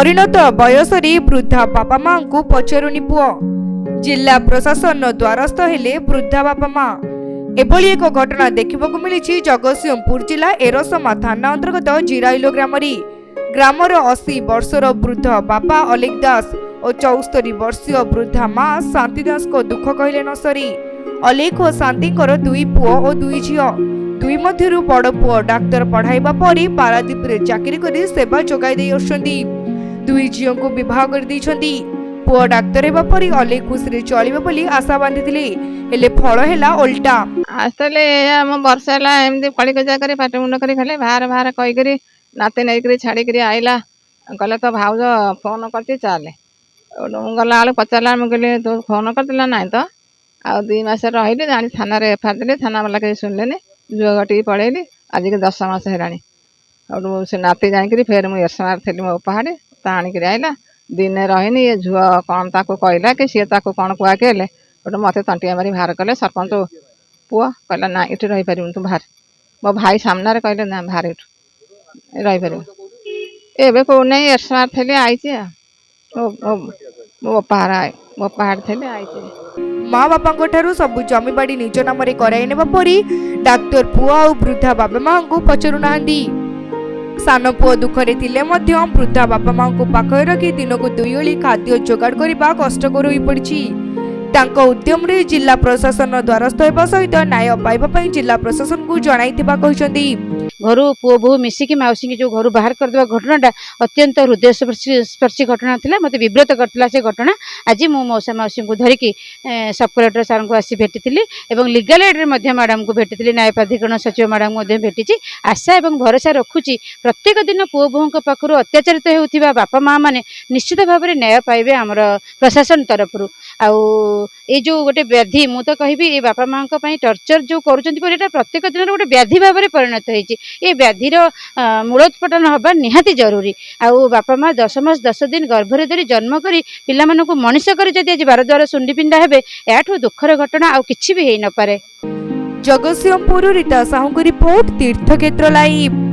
परिणत बयस वृद्धा बापा माँ को पचारुनी पुओ जिला प्रशासन द्वारस्थ हेले वृद्धा बापा माँ। एभली एक घटना देखा मिली जगतसिंहपुर जिला एरसमा थाना अंतर्गत जिराइलो ग्रामर 80 वर्षर वृद्ध बापा अलेख दास और 74 वर्षीय वृद्धा माँ शांति दास को दुख कहले न सरी। अलेख और शांति दुई पुओ और दुई झील दुई मध्यरु बड़ पुओ डाक्तर पढ़ाइबा परी पारादीप रे चाकरी करी सेवा जोगाई दे आछंती। दुई झील को विवाह कर दैछंती। पुओ डाक्तर हेबा परी अलेख खुशी चलिबे बोली आशा बांधिथिले हेले फल हेला उल्टा। आसले हम वर्ष है एमती कड़ी कजा कर पाट मुंड कर खाले बाहर बाहर कहीकि नाते नहीं छाड़ी आईला कहले तो भाउज फोन करती चले गला बेल पचारा मुझे तो फोन करला ना तो आ 2 मास रही जानी थाना एफआईआर देली थाना वाला कहीं शुणिले झुआ घटी पड़ेली आज के 10 मास है से नाती जाकि फेर मुझे एरसमार थी मो पहाड़ी आनिक आईला दिने रहीनी ये झुआ कौन ताको कहला कि सी ताको कौन कुआ कहले मत तंटिया मारी बाहर कले सरपंच पुआ कहला ना इट रही पार तू बाहर मो भाई सामने कहले ना बाहर इट रही पार एवं कौ नहीं एरसमार थी आई मो पहाड़ थी आई माँ बापा ठारू सबु जमी बाड़ी निज नाम कराइने परी डाक्तर पुआ और वृद्धा बापा माँ को पचारू ना। सान पुओ दुखरे थिले मध्य वृद्धा बापा माँ को पाखे रखी दिन को 2 ओली खाद्य जोगाड़ करने कष्टकर हो पड़ी। तांको उद्यम रे जिला प्रशासन द्वारस्थ होगा सहित न्याय पाइबा जिला प्रशासन को जणाइथिबा कहिसंती। घर पुओ बोह मिसिकी मौसी की जो घर बाहर करदेवा घटनाटा अत्यंत हृदय स्पर्शी घटना था मत विव्रत करता से घटना। आज मो मौसा मौसी को धरिकी सब कलेक्टर सार को आसी भेटी और लीगल एड मैडम को भेटी न्याय प्राधिकरण सचिव मैडम भेटी आशा और भरोसा रखुची प्रत्येक दिन पुओ बोह पाखु अत्याचारित होता बापा माँ मैंने निश्चित भाव में न्याय पाइबे आमर प्रशासन तरफ ये जो गोटे व्याधि मु तो कहि बापा माँ टर्चर जो कर प्रत्येक दिन गोटे व्याधि भाव में परिणत होती ये व्याधिर मूलोत्पाटन हवा निहाती जरूरी। आउ बापा माँ 10 मास 10 दिन गर्भरे धरी जन्म करी पिला मानकु मनीष करी जदि आज 12 द्वार सुंडी पिंडा हेबे याठू दुखर घटना आउ किछि भी हेई न पारे। जगतसिंहपुर रीता साहू को रिपोर्ट तीर्थक्षेत्र लाइव।